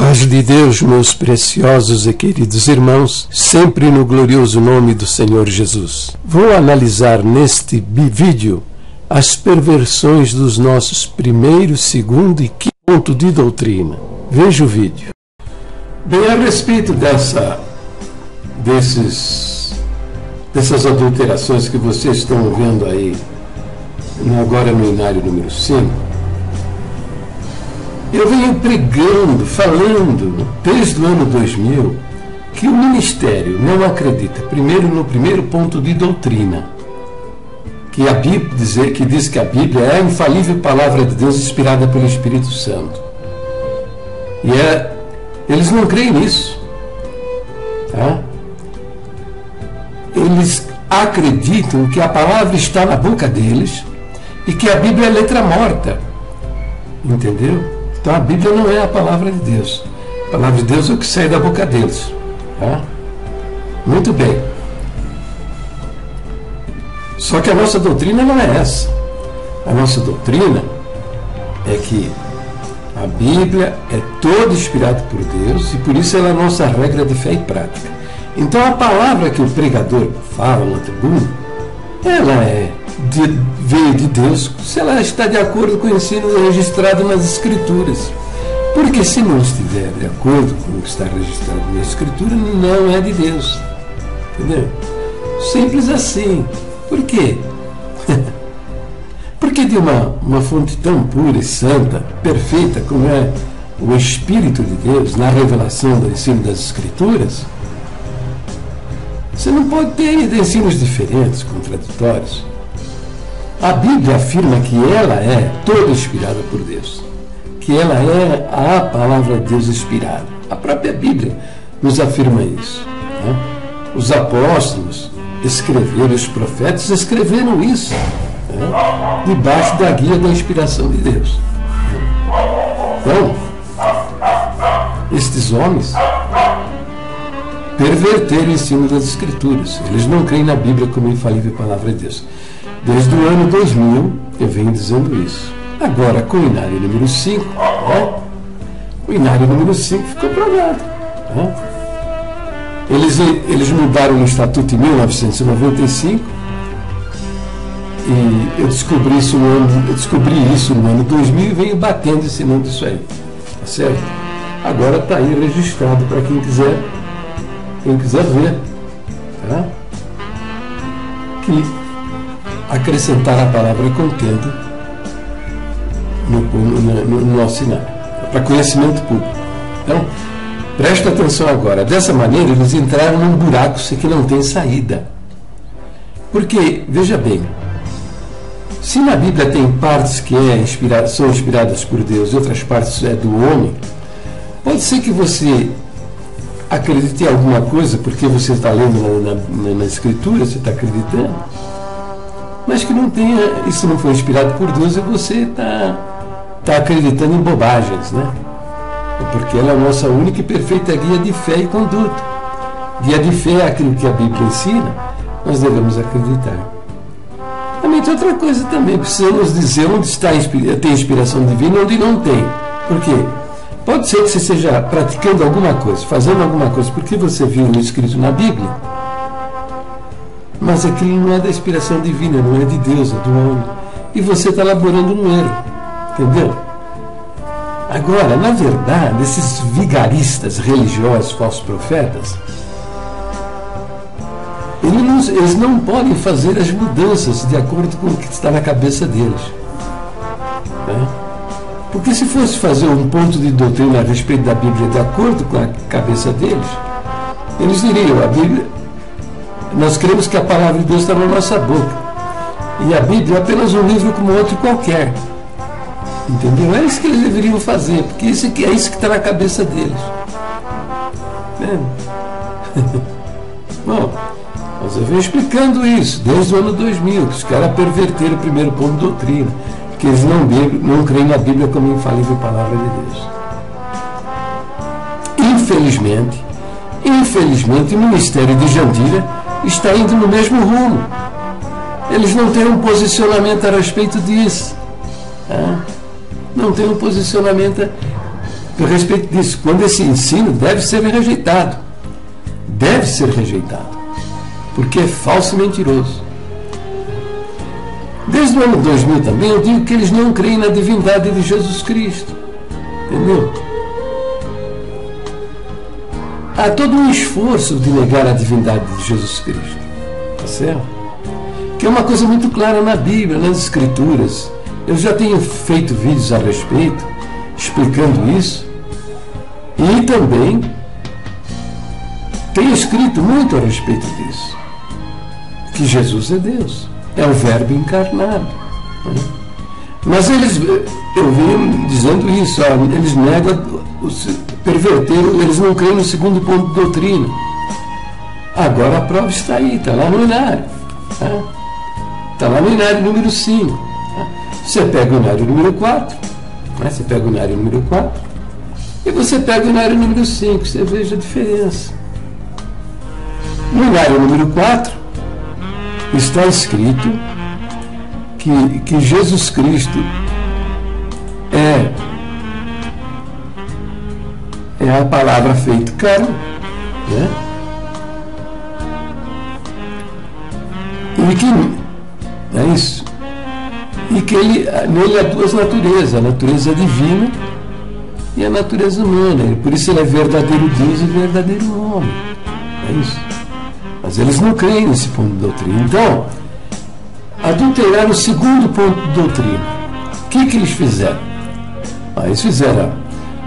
paz de Deus, meus preciosos e queridos irmãos, sempre no glorioso nome do Senhor Jesus. Vou analisar neste vídeo as perversões dos nossos primeiro, segundo e quinto ponto de doutrina. Veja o vídeo. Bem, a respeito dessas adulterações que vocês estão vendo aí, agora no Inário número 5, eu venho pregando, falando, desde o ano 2000, que o ministério não acredita, primeiro no primeiro ponto de doutrina, que a Bíblia diz que a Bíblia é a infalível palavra de Deus inspirada pelo Espírito Santo. E eles não creem nisso. Tá? Eles acreditam que a palavra está na boca deles e que a Bíblia é letra morta. Entendeu? Então a Bíblia não é a palavra de Deus. A palavra de Deus é o que sai da boca deles. Tá? Muito bem. Só que a nossa doutrina não é essa. A nossa doutrina é que a Bíblia é toda inspirada por Deus e por isso ela é a nossa regra de fé e prática. Então a palavra que o pregador fala no tribuno, ela veio de Deus se ela está de acordo com o ensino registrado nas Escrituras. Porque se não estiver de acordo com o que está registrado na Escritura, não é de Deus. Entendeu? Simples assim. Por quê? Porque de uma fonte tão pura e santa, perfeita como é o Espírito de Deus na revelação do ensino das Escrituras, você não pode ter ensinos diferentes, contraditórios. A Bíblia afirma que ela é toda inspirada por Deus, que ela é a palavra de Deus inspirada. A própria Bíblia nos afirma isso. Né? Os apóstolos escreveram, os profetas escreveram isso, né? Debaixo da guia da inspiração de Deus. Então, estes homens perverteram o ensino das Escrituras. Eles não creem na Bíblia como infalível palavra de Deus. Desde o ano 2000 eu venho dizendo isso. Agora, com o Inário número 5, né? O Inário número 5 ficou provado. Né? Eles mudaram o Estatuto em 1995 e eu descobri isso no ano 2000 e venho batendo, ensinando isso aí. Tá certo? Agora está aí registrado para quem quiser ver. Tá? Que acrescentar a palavra contendo no nosso Inário, para conhecimento público. Então, presta atenção agora. Dessa maneira, eles entraram num buraco que não tem saída. Porque, veja bem, se na Bíblia tem partes que são inspiradas por Deus e outras partes é do homem, pode ser que você acredite em alguma coisa porque você está lendo na Escritura, você está acreditando, mas que não tenha, isso não foi inspirado por Deus e você está acreditando em bobagens, né? Porque ela é a nossa única e perfeita guia de fé e conduta. Guia de fé é aquilo que a Bíblia ensina, nós devemos acreditar. Também tem outra coisa também, precisamos dizer onde tem inspiração divina e onde não tem. Por quê? Pode ser que você esteja praticando alguma coisa, fazendo alguma coisa, porque você viu escrito na Bíblia, mas aquilo não é da inspiração divina, não é de Deus, é do homem. E você está elaborando um erro. Entendeu? Agora, na verdade, esses vigaristas religiosos, falsos profetas, eles não podem fazer as mudanças de acordo com o que está na cabeça deles. Né? Porque se fosse fazer um ponto de doutrina a respeito da Bíblia de acordo com a cabeça deles, eles diriam, a Bíblia, nós cremos que a palavra de Deus está na nossa boca. E a Bíblia é apenas um livro como outro qualquer. Entendeu? É isso que eles deveriam fazer, porque é isso que está na cabeça deles. Bom, mas eu venho explicando isso desde o ano 2000, que os caras perverteram o primeiro ponto de doutrina, que eles não creem na Bíblia como infalível palavra de Deus. Infelizmente, o ministério de Jandira está indo no mesmo rumo. Eles não têm um posicionamento a respeito disso. Não tem um posicionamento a respeito disso, quando esse ensino deve ser rejeitado. Deve ser rejeitado. Porque é falso e mentiroso. Desde o ano 2000 também eu digo que eles não creem na divindade de Jesus Cristo. Entendeu? Há todo um esforço de negar a divindade de Jesus Cristo. Tá certo? Que é uma coisa muito clara na Bíblia, nas Escrituras. Eu já tenho feito vídeos a respeito, explicando isso. E também tenho escrito muito a respeito disso. Que Jesus é Deus. É o Verbo encarnado. Mas eles, eu venho dizendo isso, eles negam, perverteram, eles não creem no segundo ponto de doutrina. Agora a prova está aí, está lá no Inário. Está lá no Inário número 5. Você pega o Inário número 4, você pega o Inário número 4 e você pega o Inário número 5, você veja a diferença. No Inário número 4 está escrito que Jesus Cristo é a palavra feita carne, né? E que é isso. E que nele há duas naturezas, a natureza divina e a natureza humana. E por isso ele é verdadeiro Deus e verdadeiro homem. É isso. Mas eles não creem nesse ponto de doutrina. Então, adulteraram o segundo ponto de doutrina. O que eles fizeram? Eles fizeram: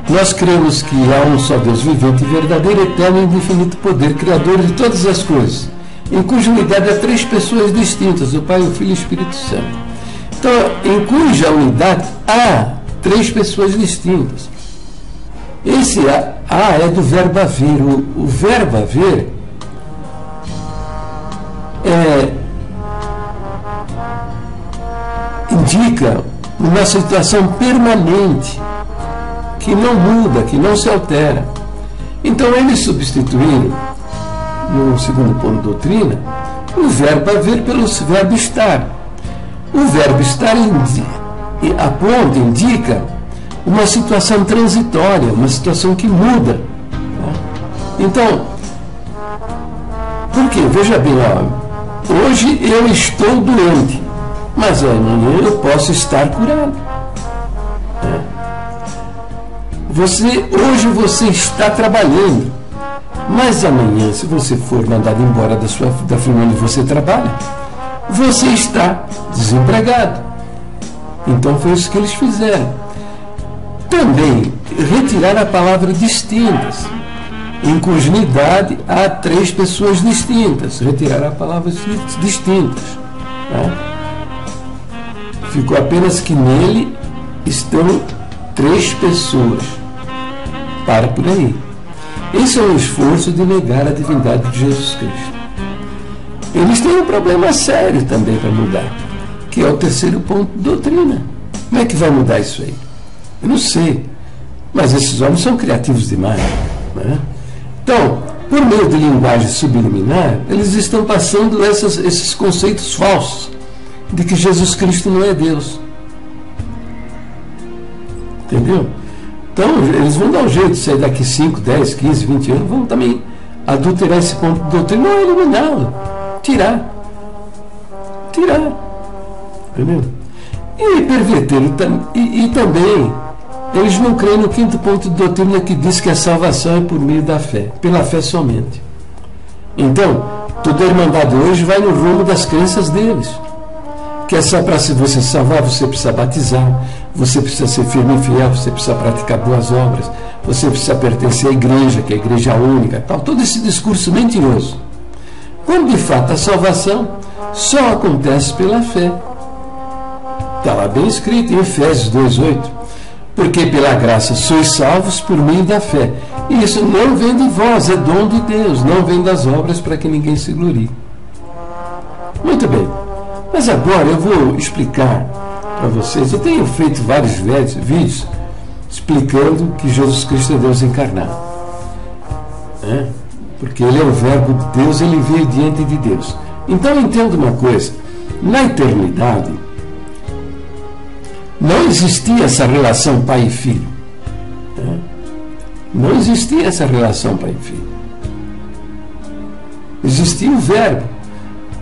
nós cremos que há um só Deus vivente e verdadeiro, eterno e infinito poder, criador de todas as coisas, em cuja unidade há três pessoas distintas, o Pai, o Filho e o Espírito Santo. Então, em cuja unidade há três pessoas distintas. Esse A é do verbo haver. O verbo haver indica uma situação permanente, que não muda, que não se altera. Então, eles substituíram, no segundo ponto de doutrina, o verbo haver pelo verbo estar. O verbo estar aponta, indica uma situação transitória, uma situação que muda. Então, por quê? Veja bem, hoje eu estou doente, mas amanhã eu posso estar curado. Hoje você está trabalhando, mas amanhã, se você for mandado embora da firma onde você trabalha, você está desempregado. Então foi isso que eles fizeram. Também retirar a palavra distintas. Em cuja unidade há três pessoas distintas. Retirar a palavra distintas. Ficou apenas que nele estão três pessoas. Para por aí. Esse é um esforço de negar a divindade de Jesus Cristo. Eles têm um problema sério também para mudar, que é o terceiro ponto de doutrina. Como é que vai mudar isso aí? Eu não sei. Mas esses homens são criativos demais. Né? Então, por meio de linguagem subliminar, eles estão passando esses conceitos falsos de que Jesus Cristo não é Deus. Entendeu? Então, eles vão dar um jeito de sair daqui 5, 10, 15, 20 anos, vão também adulterar esse ponto de doutrina, não eliminá-lo. Tirar. Entendeu? E perverter. E também, eles não creem no quinto ponto de doutrina que diz que a salvação é por meio da fé. Pela fé somente. Então, toda a Irmandade hoje vai no rumo das crenças deles. Que é só para se você salvar, você precisa batizar, você precisa ser firme e fiel, você precisa praticar boas obras, você precisa pertencer à igreja, que é a igreja única, tal. Todo esse discurso mentiroso. Quando de fato a salvação só acontece pela fé. Está lá bem escrito em Efésios 2,8. Porque pela graça sois salvos por meio da fé. E isso não vem de vós, é dom de Deus, não vem das obras para que ninguém se glorie. Muito bem. Mas agora eu vou explicar para vocês. Eu tenho feito vários vídeos explicando que Jesus Cristo é Deus encarnado. Porque ele é o verbo de Deus, ele veio diante de Deus. Então entenda uma coisa: na eternidade não existia essa relação pai e filho. Não existia essa relação pai e filho. Existia o verbo.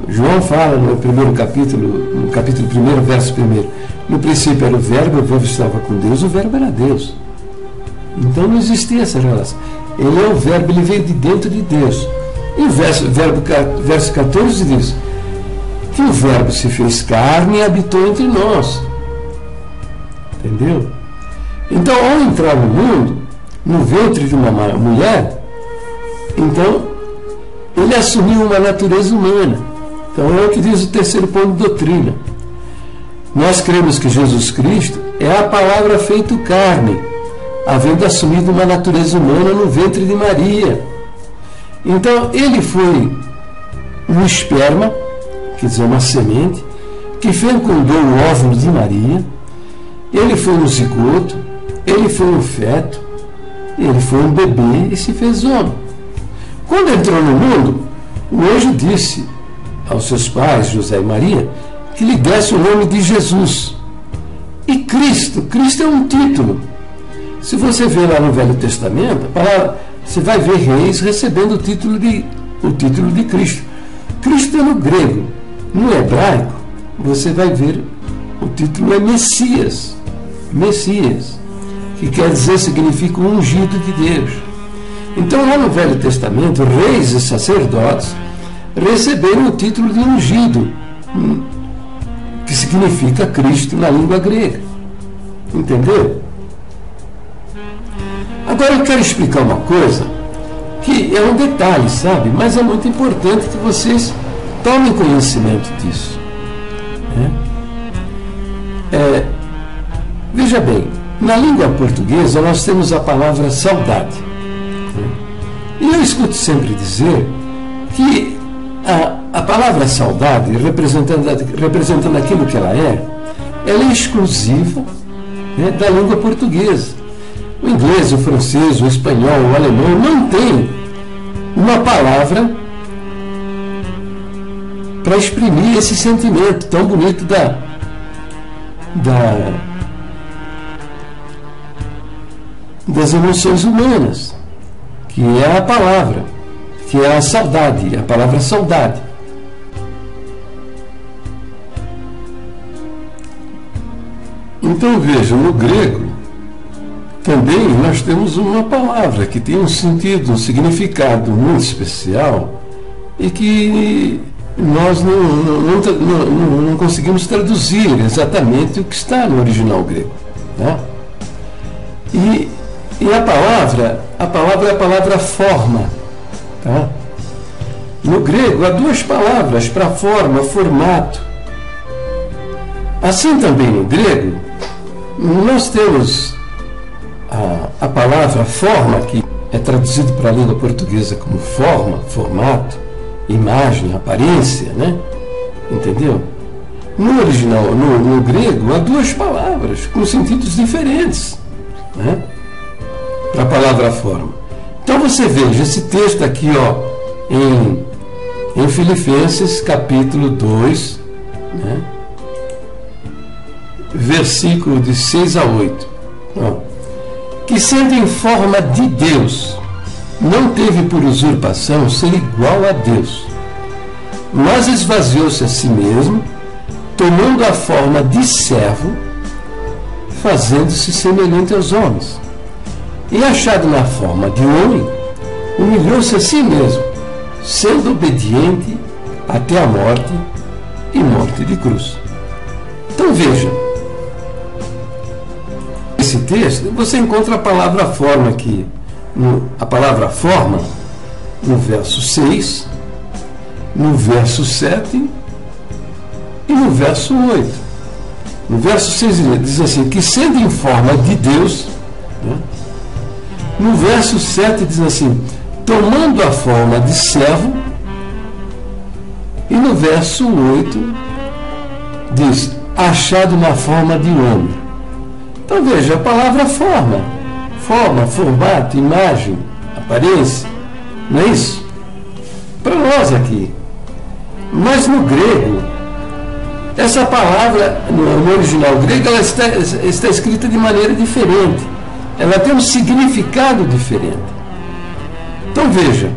João fala no primeiro capítulo, no capítulo 1, verso 1, no princípio era o verbo estava com Deus, o verbo era Deus. Então não existia essa relação. Ele é o verbo, ele veio de dentro de Deus. E o verso 14 diz que o verbo se fez carne e habitou entre nós. Entendeu? Então, ao entrar no mundo, no ventre de uma mulher, então ele assumiu uma natureza humana. Então é o que diz o terceiro ponto de doutrina. Nós cremos que Jesus Cristo é a palavra feito carne, havendo assumido uma natureza humana no ventre de Maria. Então ele foi um esperma, quer dizer, uma semente, que fecundou o óvulo de Maria, ele foi um zigoto, ele foi um feto, ele foi um bebê e se fez homem. Quando entrou no mundo, o anjo disse aos seus pais, José e Maria, que lhe desse o nome de Jesus. E Cristo é um título. Se você ver lá no Velho Testamento, você vai ver reis recebendo o título de Cristo. Cristo é no grego. No hebraico, você vai ver o título é Messias. Messias, que quer dizer, significa o ungido de Deus. Então, lá no Velho Testamento, reis e sacerdotes receberam o título de ungido, que significa Cristo na língua grega. Entendeu? Agora eu quero explicar uma coisa que é um detalhe, sabe? Mas é muito importante que vocês tomem conhecimento disso. Veja bem, na língua portuguesa nós temos a palavra saudade. E eu escuto sempre dizer que a palavra saudade, representando aquilo que ela é exclusiva, da língua portuguesa. O inglês, o francês, o espanhol, o alemão não tem uma palavra para exprimir esse sentimento tão bonito das emoções humanas, que é a palavra, que é a saudade, a palavra saudade. Então veja, no grego também nós temos uma palavra que tem um sentido, um significado muito especial e que nós não conseguimos traduzir exatamente o que está no original grego. Né? E a palavra é a palavra forma. Tá? No grego há duas palavras para forma, formato. Assim também no grego, nós temos a palavra forma, que é traduzido para a língua portuguesa como forma, formato, imagem, aparência, né? Entendeu? No original, no grego, há duas palavras com sentidos diferentes, né? Para a palavra forma. Então você veja esse texto aqui, ó, em Filipenses capítulo 2, né? Versículo de 6 a 8. Ó. Que sendo em forma de Deus, não teve por usurpação ser igual a Deus, mas esvaziou-se a si mesmo, tomando a forma de servo, fazendo-se semelhante aos homens. E achado na forma de homem, humilhou-se a si mesmo, sendo obediente até a morte e morte de cruz. Então veja, nesse texto você encontra a palavra forma aqui, a palavra forma no verso 6, no verso 7 e no verso 8. No verso 6 ele diz assim, que sendo em forma de Deus, né? No verso 7 diz assim, tomando a forma de servo, e no verso 8 diz, achado na forma de homem. Então veja, a palavra forma, formato, imagem, aparência, não é isso? Para nós aqui. Mas no grego, essa palavra, no original grego, ela está escrita de maneira diferente. ela tem um significado diferente. Então veja,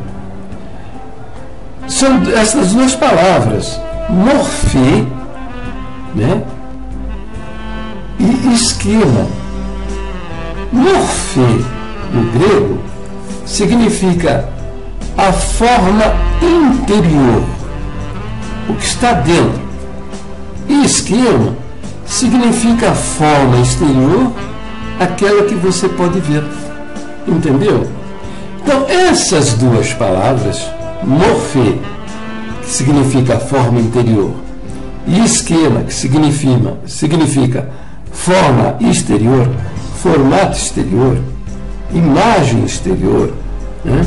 são essas duas palavras, morfê, né, e esquema. Morfê, no grego, significa a forma interior, o que está dentro. E esquema significa a forma exterior, aquela que você pode ver. Entendeu? Então, essas duas palavras, morfê, que significa forma interior, e esquema, que significa forma exterior, formato exterior, imagem exterior, né?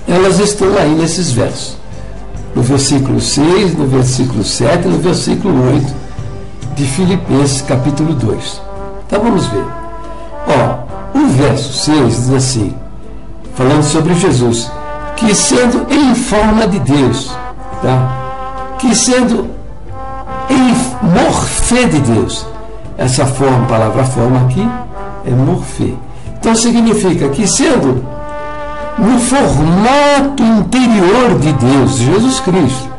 Elas estão aí nesses versos. No versículo 6, no versículo 7 e no versículo 8 de Filipenses, capítulo 2. Então vamos ver. O verso 6 diz assim, falando sobre Jesus, que sendo em forma de Deus, tá? Que sendo em morfê de Deus, essa forma, palavra forma aqui, é morfê. Então significa que sendo no formato interior de Deus, Jesus Cristo,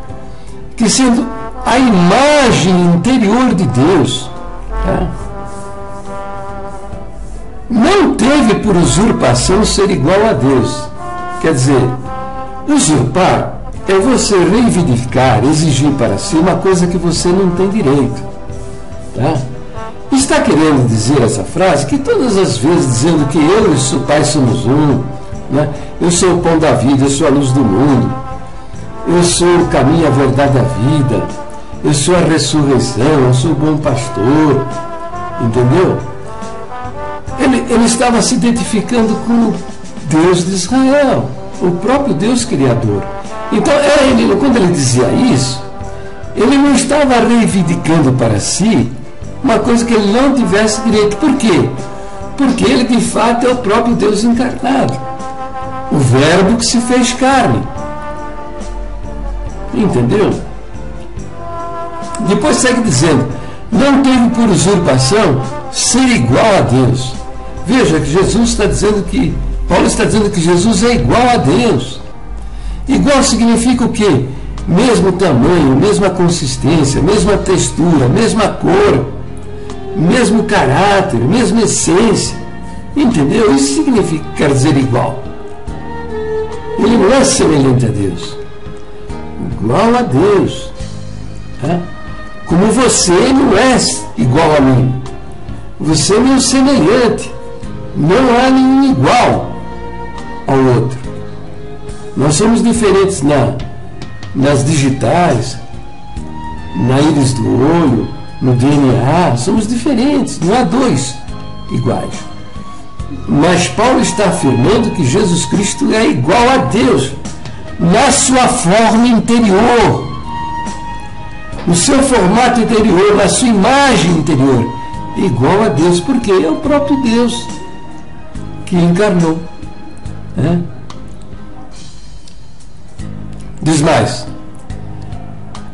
que sendo a imagem interior de Deus, tá? Não teve por usurpação ser igual a Deus. Quer dizer, usurpar é você reivindicar, exigir para si uma coisa que você não tem direito. Tá? Está querendo dizer essa frase que todas as vezes dizendo que eu e o seu Pai somos um, né? Eu sou o pão da vida, eu sou a luz do mundo, eu sou o caminho, a verdade, a vida, eu sou a ressurreição, eu sou o bom pastor, entendeu? Ele estava se identificando com o Deus de Israel, o próprio Deus Criador. Então, quando ele dizia isso, ele não estava reivindicando para si uma coisa que ele não tivesse direito. Por quê? Porque ele, de fato, é o próprio Deus encarnado, o Verbo que se fez carne. Entendeu? Depois segue dizendo, não teve por usurpação ser igual a Deus. Veja que Jesus está dizendo que, Paulo está dizendo que Jesus é igual a Deus. Igual significa o quê? Mesmo tamanho, mesma consistência, mesma textura, mesma cor, mesmo caráter, mesma essência. Entendeu? Isso significa, quer dizer igual. Ele não é semelhante a Deus. Igual a Deus. Tá? Como você não é igual a mim. Você é meu semelhante. Não há nenhum igual ao outro. Nós somos diferentes nas digitais, na íris do olho, no DNA. Somos diferentes. Não há dois iguais. Mas Paulo está afirmando que Jesus Cristo é igual a Deus na sua forma interior, no seu formato interior, na sua imagem interior, igual a Deus, porque é o próprio Deus que encarnou. Né? Diz mais,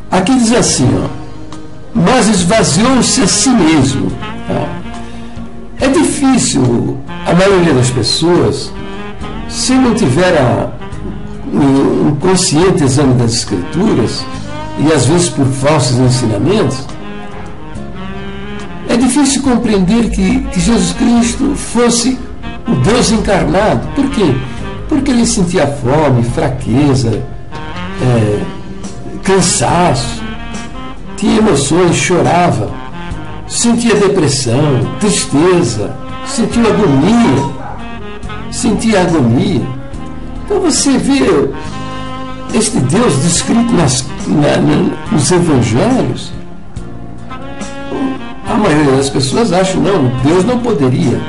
aqui diz assim, mas esvaziou-se a si mesmo. Tá? É difícil, a maioria das pessoas, se não tiver um consciente exame das Escrituras, e às vezes por falsos ensinamentos, é difícil compreender que Jesus Cristo fosse o Deus encarnado. Por quê? Porque ele sentia fome, fraqueza, cansaço, tinha emoções, chorava, sentia depressão, tristeza, sentia agonia. Então você vê este Deus descrito nos evangelhos, a maioria das pessoas acha, não, Deus não poderia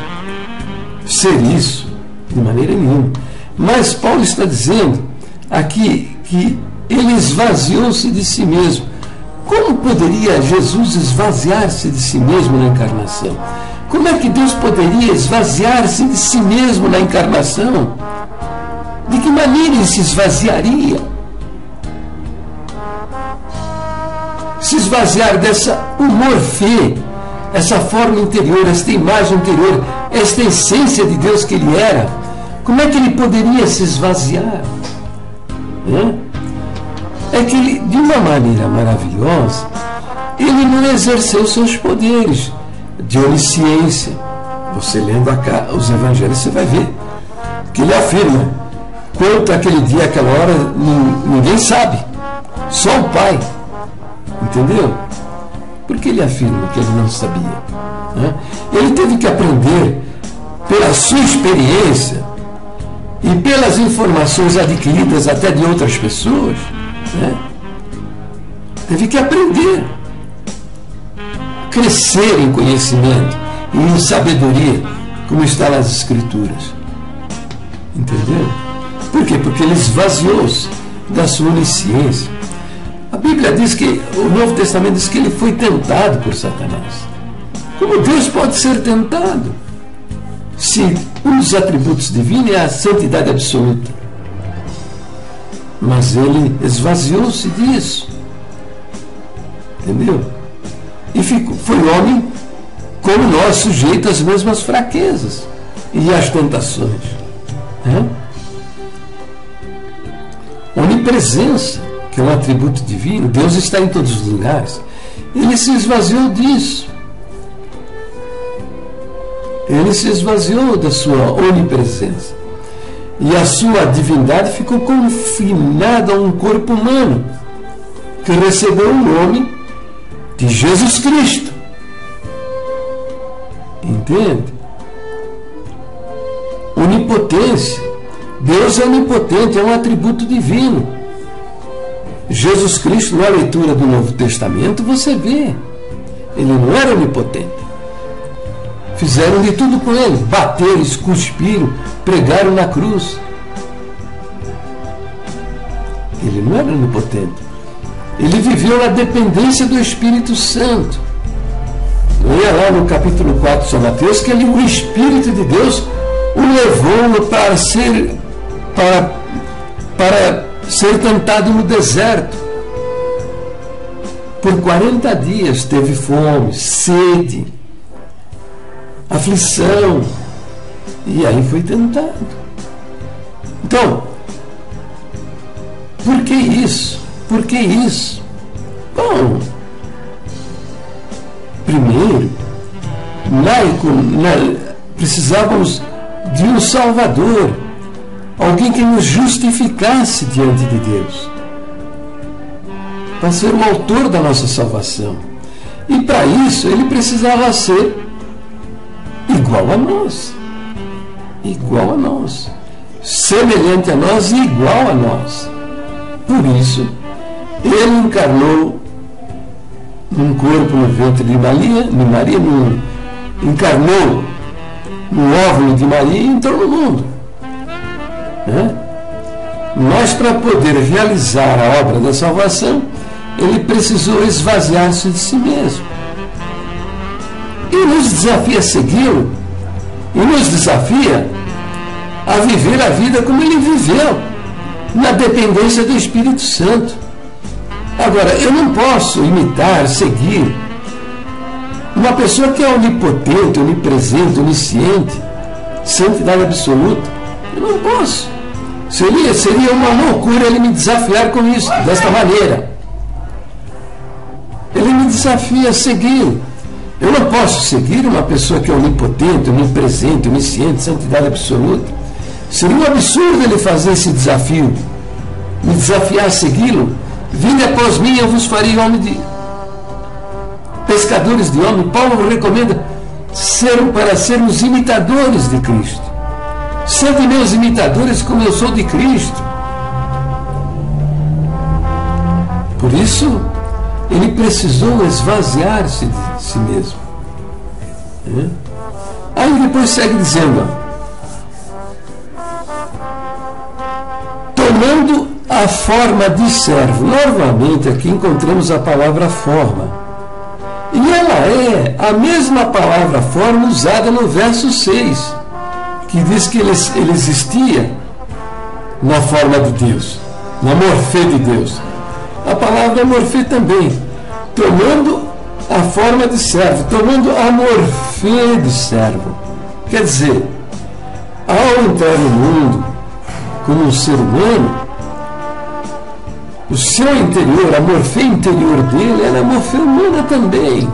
ser isso, de maneira nenhuma. Mas Paulo está dizendo aqui que ele esvaziou-se de si mesmo. Como poderia Jesus esvaziar-se de si mesmo na encarnação? Como é que Deus poderia esvaziar-se de si mesmo na encarnação? De que maneira ele se esvaziaria? Se esvaziar dessa morfê, essa forma interior, esta imagem interior, esta essência de Deus que ele era, como é que ele poderia se esvaziar? É que ele, de uma maneira maravilhosa, ele não exerceu seus poderes de onisciência. Você lendo os evangelhos, você vai ver que ele afirma: quanto àquele dia, àquela hora, ninguém sabe, só o Pai. Entendeu? Porque ele afirma que ele não sabia. Ele teve que aprender pela sua experiência e pelas informações adquiridas até de outras pessoas. Teve que aprender, crescer em conhecimento e em sabedoria, como está nas Escrituras. Entendeu? Por quê? Porque ele esvaziou-se da sua onisciência. A Bíblia diz que, o Novo Testamento diz que ele foi tentado por Satanás. Como Deus pode ser tentado? Se um dos atributos divinos é a santidade absoluta. Mas ele esvaziou-se disso. Entendeu? E foi homem como nós, sujeito às mesmas fraquezas e às tentações. Onipresença, que é um atributo divino, Deus está em todos os lugares. Ele se esvaziou disso. Ele se esvaziou da sua onipresença. E a sua divindade ficou confinada a um corpo humano, que recebeu o nome de Jesus Cristo. Entende? Onipotência. Deus é onipotente, é um atributo divino. Jesus Cristo, na leitura do Novo Testamento, você vê, ele não era onipotente. Fizeram de tudo com ele, bateram, cuspiram, pregaram na cruz. Ele não era onipotente. Ele viveu na dependência do Espírito Santo. Leia lá no capítulo 4 de São Mateus que o Espírito de Deus o levou para ser tentado no deserto. Por 40 dias teve fome, sede, aflição, e aí foi tentado. Então, por que isso? Por que isso? Bom, primeiro, precisávamos de um Salvador, alguém que nos justificasse diante de Deus, para ser o autor da nossa salvação. E para isso ele precisava ser igual a nós, semelhante a nós e igual a nós. Por isso, ele encarnou num corpo no ventre de Maria, encarnou no óvulo de Maria e entrou no mundo. Mas para poder realizar a obra da salvação, ele precisou esvaziar-se de si mesmo. E nos desafia a segui-lo, e nos desafia a viver a vida como ele viveu, na dependência do Espírito Santo. Agora, eu não posso imitar, seguir uma pessoa que é onipotente, onipresente, onisciente, santidade absoluta. Eu não posso. Seria uma loucura ele me desafiar com isso, desta maneira. Ele me desafia a segui-lo. Eu não posso seguir uma pessoa que é onipotente, onipresente, onisciente, santidade absoluta. Seria um absurdo ele fazer esse desafio, me desafiar a segui-lo. Vinde após mim, eu vos farei pescadores de homens. Paulo recomenda para sermos imitadores de Cristo. Sede meus imitadores como eu sou de Cristo. Por isso, ele precisou esvaziar-se de si mesmo. Aí depois segue dizendo, tomando a forma de servo. Novamente aqui encontramos a palavra forma. E ela é a mesma palavra forma usada no verso 6, que diz que ele existia na forma de Deus, na morfê de Deus. A palavra morfê também, tomando a forma de servo, tomando a morfê de servo. Quer dizer, ao entrar no mundo como um ser humano, o seu interior, a morfê interior dele, era a morfê humana também.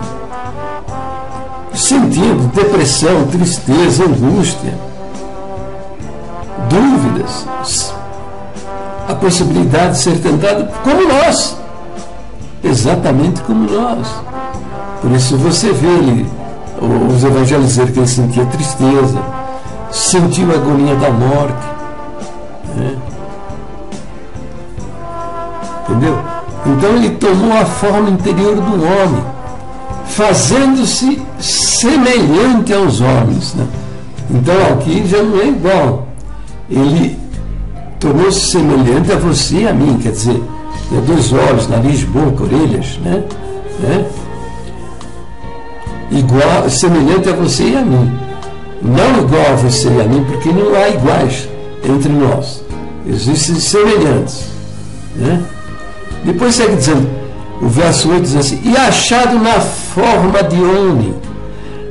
Sentindo depressão, tristeza, angústia, dúvidas, a possibilidade de ser tentado como nós, exatamente como nós. Por isso você vê ele, os evangelhos dizer que ele sentia tristeza, sentiu a agonia da morte, né? Entendeu? Então ele tomou a forma interior do homem, fazendo-se semelhante aos homens, né? Então aqui já não é igual. Ele tornou-se semelhante a você e a mim, quer dizer, tem 2 olhos, nariz, boca, orelhas, né? Igual, semelhante a você e a mim. Não igual a você e a mim, porque não há iguais entre nós. Existem semelhantes, né? Depois segue dizendo, o verso 8 diz assim, e achado na forma de homem.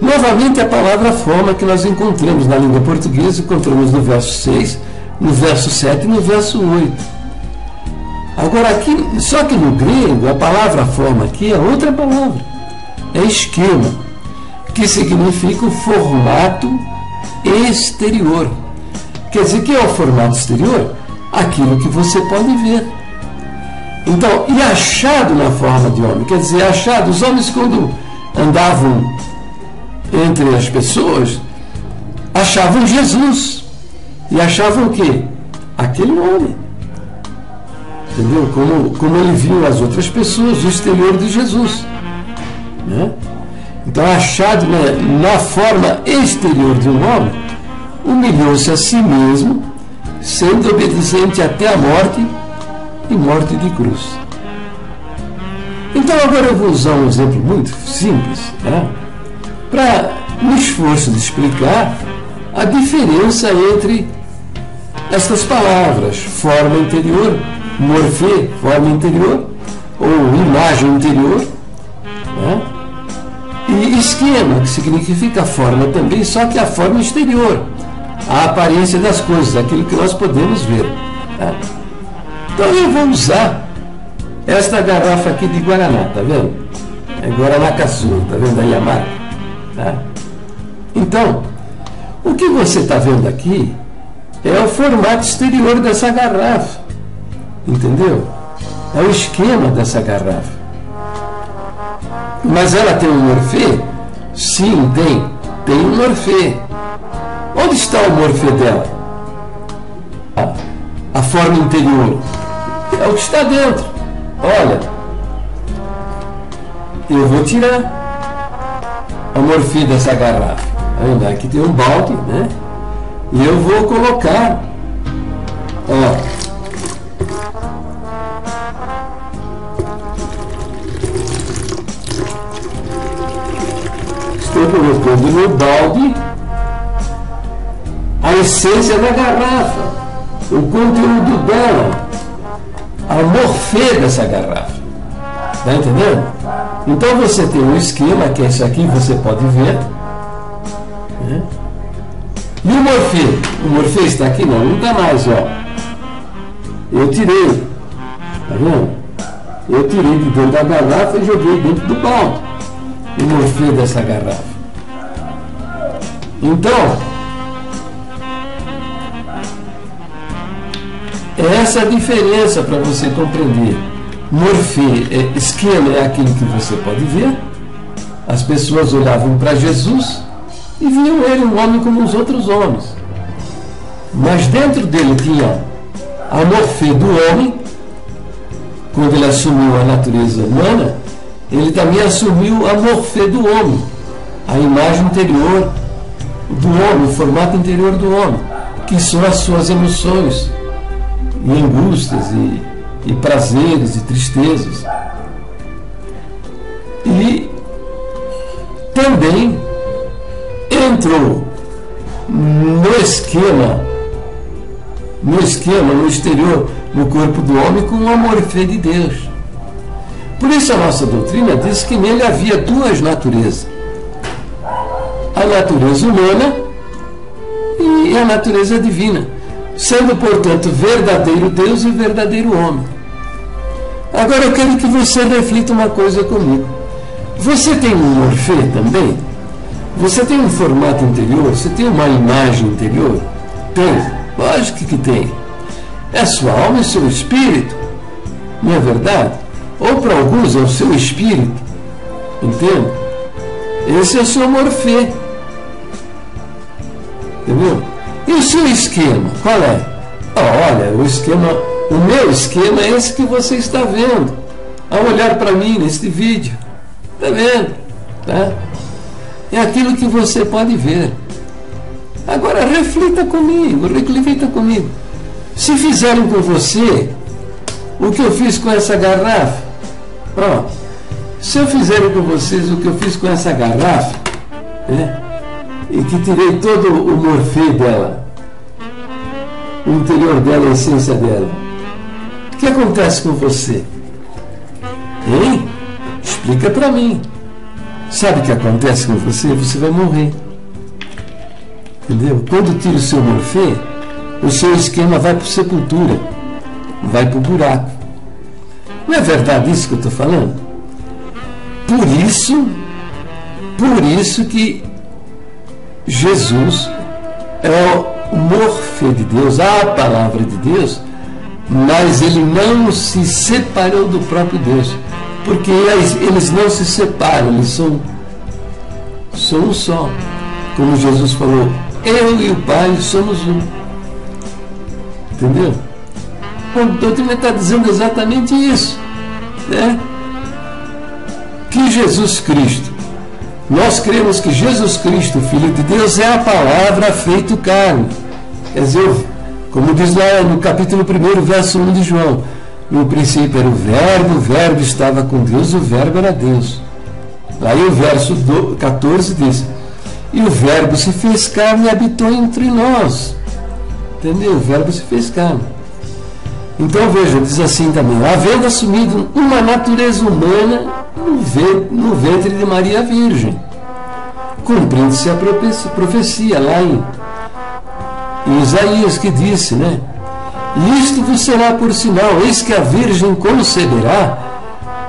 Novamente a palavra forma que nós encontramos na língua portuguesa, encontramos no verso 6, no verso 7 e no verso 8. Agora aqui, só que no grego, a palavra forma aqui é outra palavra. É esquema, que significa o formato exterior. Quer dizer, que é o formato exterior? Aquilo que você pode ver. Então, e achado na forma de homem, quer dizer, achado, os homens quando andavam entre as pessoas, achavam Jesus. E achavam o quê? Aquele homem. Entendeu? Como ele viu as outras pessoas, o exterior de Jesus. Né? Então, achado na forma exterior de um homem, humilhou-se a si mesmo, sendo obediente até a morte, e morte de cruz. Então agora eu vou usar um exemplo muito simples, né, para no esforço de explicar a diferença entre estas palavras, forma interior, morfê, forma interior, ou imagem interior, né, e esquema, que significa forma também, só que a forma exterior, a aparência das coisas, aquilo que nós podemos ver. Tá? Então eu vou usar esta garrafa aqui de Guaraná, tá vendo? É Guaraná Caçula, tá vendo aí a marca? Tá? Então, o que você está vendo aqui é o formato exterior dessa garrafa, entendeu? É o esquema dessa garrafa. Mas ela tem um morfê? Sim, tem um morfê. Onde está o morfê dela? A forma interior. É o que está dentro. Olha, eu vou tirar a morfê dessa garrafa. Aqui tem um balde, né? E eu vou colocar, ó, estou colocando no balde a essência da garrafa, o conteúdo dela, a morfê dessa garrafa. Está entendendo? Então você tem um esquema, que é isso aqui, você pode ver. Né? E o morfê? O morfê está aqui? Não está mais, ó. Eu tirei. Está vendo? Eu tirei de dentro da garrafa e joguei dentro do balde. O morfê dessa garrafa. Então, essa é a diferença para você compreender. Morfê, esquema é aquilo que você pode ver. As pessoas olhavam para Jesus e viam ele um homem como os outros homens. Mas dentro dele tinha a morfê do homem. Quando ele assumiu a natureza humana, ele também assumiu a morfê do homem, a imagem interior do homem, o formato interior do homem, que são as suas emoções, e angústias, e prazeres, e tristezas. E também entrou no esquema, no exterior, no corpo do homem, com a morfê de Deus. Por isso a nossa doutrina diz que nele havia duas naturezas. A natureza humana e a natureza divina, sendo, portanto, verdadeiro Deus e verdadeiro homem. Agora eu quero que você reflita uma coisa comigo. Você tem um morfê também? Você tem um formato interior? Você tem uma imagem interior? Tem, lógico que tem. É sua alma e seu espírito, não é verdade? Ou para alguns é o seu espírito, entende? Esse é o seu morfê, entendeu? E o seu esquema, qual é? Olha, o meu esquema é esse que você está vendo, ao olhar para mim neste vídeo, está vendo? Tá? É aquilo que você pode ver. Agora reflita comigo. Se fizeram com você o que eu fiz com essa garrafa, pronto. Se eu fizerem com vocês o que eu fiz com essa garrafa, né, e que tirei todo o morfê dela, o interior dela, a essência dela, o que acontece com você? Hein? Explica para mim. Sabe o que acontece com você? Você vai morrer. Entendeu? Quando tira o seu morfê, o seu esquema vai para a sepultura, vai para o buraco. Não é verdade isso que eu estou falando? Por isso que Jesus é o morfê de Deus, a palavra de Deus, mas ele não se separou do próprio Deus, porque eles não se separam, eles são um só. Como Jesus falou, eu e o Pai somos um. Entendeu? A doutrina está dizendo exatamente isso, né? Que Jesus Cristo, nós cremos que Jesus Cristo, Filho de Deus, é a palavra feito carne. Quer dizer, como diz lá no capítulo 1, verso 1 de João, no princípio era o Verbo estava com Deus, o Verbo era Deus. Aí o verso 14 diz, e o Verbo se fez carne e habitou entre nós. Entendeu? O Verbo se fez carne. Então veja, diz assim também, havendo assumido uma natureza humana no ventre de Maria Virgem, cumprindo-se a profecia lá em Isaías, que disse, né? Isto vos será por sinal, eis que a Virgem conceberá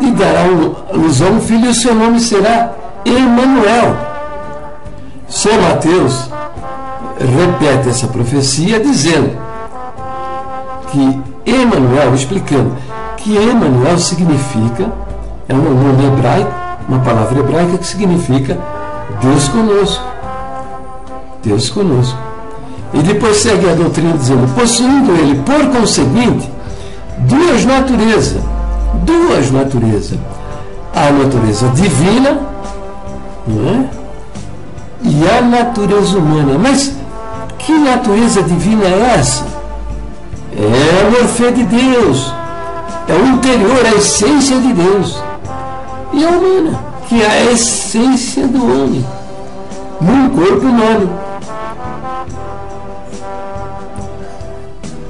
e dará luz a um filho, e o seu nome será Emanuel. São Mateus repete essa profecia dizendo que Emanuel, explicando que Emanuel significa, é um nome hebraico, uma palavra hebraica que significa Deus conosco. Deus conosco. E depois segue a doutrina dizendo, possuindo ele, por conseguinte, duas naturezas. A natureza divina, não é? E a natureza humana. Mas que natureza divina é essa? É o morfê de Deus, é o interior, a essência de Deus. E a humana, que é a essência do homem, num corpo humano.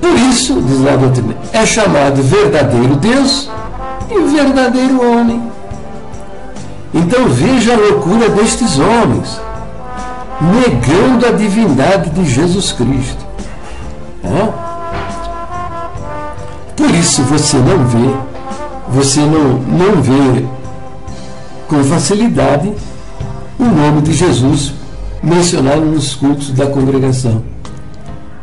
Por isso, diz lá a doutrina, é chamado verdadeiro Deus e verdadeiro homem. Então veja a loucura destes homens, negando a divindade de Jesus Cristo. Por isso você não vê com facilidade o nome de Jesus mencionado nos cultos da congregação.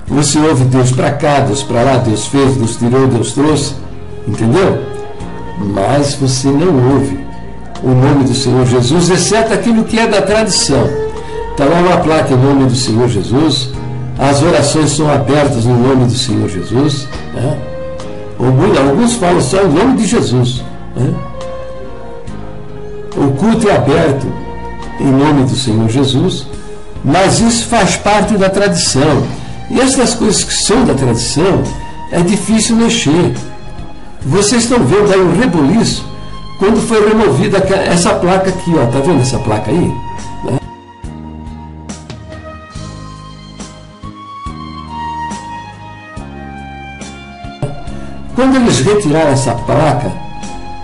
Você ouve Deus para cá, Deus para lá, Deus fez, Deus tirou, Deus trouxe, entendeu? Mas você não ouve o nome do Senhor Jesus, exceto aquilo que é da tradição. Está lá uma placa em nome do Senhor Jesus, as orações são abertas no nome do Senhor Jesus, né? Alguns falam só em nome de Jesus, né? O culto é aberto em nome do Senhor Jesus, mas isso faz parte da tradição. E essas coisas que são da tradição, é difícil mexer. Vocês estão vendo aí um reboliço quando foi removida essa placa aqui, ó. Tá vendo essa placa aí? Né? Quando eles retiraram essa placa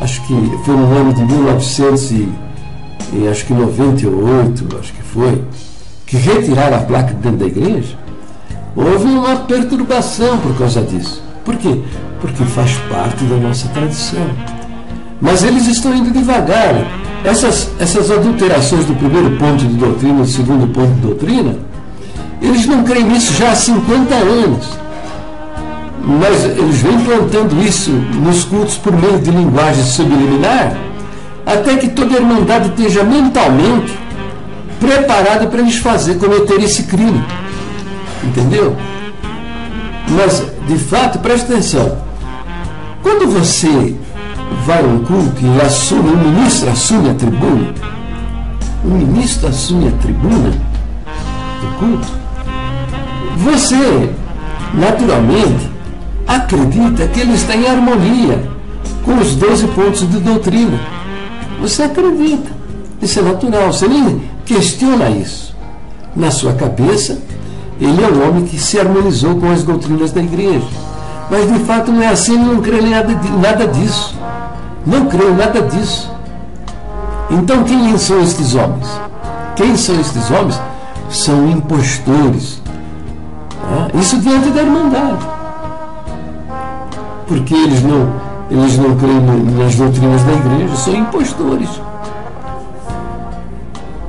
acho que foi no ano de 1998, acho que foi, que retiraram a placa de dentro da igreja, houve uma perturbação por causa disso. Por quê? Porque faz parte da nossa tradição. Mas eles estão indo devagar. Essas adulterações do primeiro ponto de doutrina, do segundo ponto de doutrina, eles não creem nisso já há 50 anos. Mas eles vêm plantando isso nos cultos por meio de linguagem subliminar, até que toda a irmandade esteja mentalmente preparada para eles cometer esse crime. Entendeu? Mas, de fato, presta atenção. Quando você vai a um culto e o ministro assume a tribuna, o ministro assume a tribuna do culto, você, naturalmente, acredita que ele está em harmonia com os 12 pontos de doutrina. Você acredita. Isso é natural. Você nem questiona isso. Na sua cabeça, ele é um homem que se harmonizou com as doutrinas da igreja. Mas, de fato, não é assim. Ele não crê em nada disso. Não crê em nada disso. Então, quem são estes homens? Quem são estes homens? São impostores. Isso diante da irmandade. Porque eles não creem nas doutrinas da igreja, são impostores.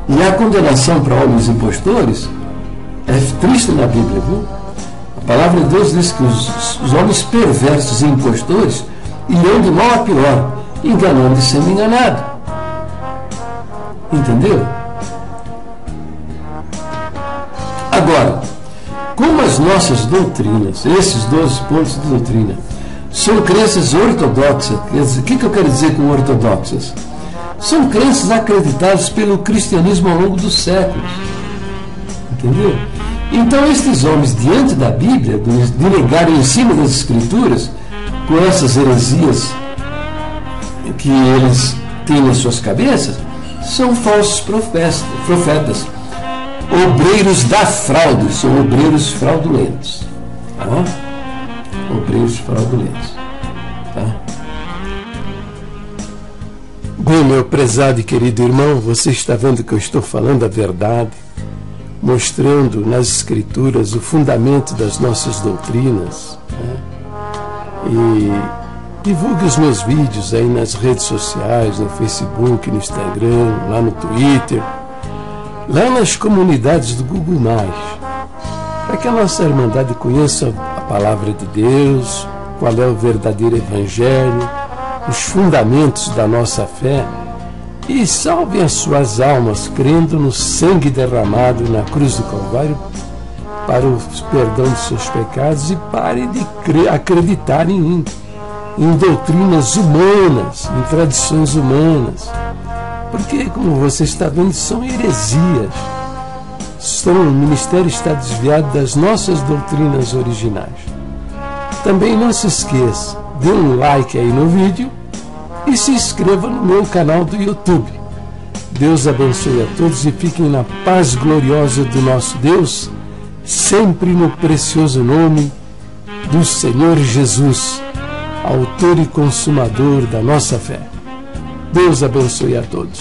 E a condenação para homens impostores é triste na Bíblia, viu? A palavra de Deus diz que os homens perversos e impostores irão de mal a pior, enganando e sendo enganado. Entendeu? Agora, como as nossas doutrinas, esses 12 pontos de doutrina, são crenças ortodoxas, o que eu quero dizer com ortodoxas? São crenças acreditadas pelo cristianismo ao longo dos séculos. Entendeu? Então, estes homens, diante da Bíblia, de negar o ensino das Escrituras, com essas heresias que eles têm nas suas cabeças, são falsos profetas, obreiros da fraude, são obreiros fraudulentos. Tá? Obreiros fraudulentos. Tá? Bem, meu prezado e querido irmão, você está vendo que eu estou falando a verdade, mostrando nas Escrituras o fundamento das nossas doutrinas. Né? E divulgue os meus vídeos aí nas redes sociais, no Facebook, no Instagram, lá no Twitter, lá nas comunidades do Google+, para que a nossa irmandade conheça a palavra de Deus, qual é o verdadeiro Evangelho, os fundamentos da nossa fé, e salvem as suas almas crendo no sangue derramado na cruz do Calvário para o perdão dos seus pecados, e parem de acreditar em doutrinas humanas, em tradições humanas, porque, como você está vendo, são heresias. O ministério está desviado das nossas doutrinas originais. Também não se esqueça, dê um like aí no vídeo e se inscreva no meu canal do YouTube. Deus abençoe a todos e fiquem na paz gloriosa do nosso Deus, sempre no precioso nome do Senhor Jesus, autor e consumador da nossa fé. Deus abençoe a todos.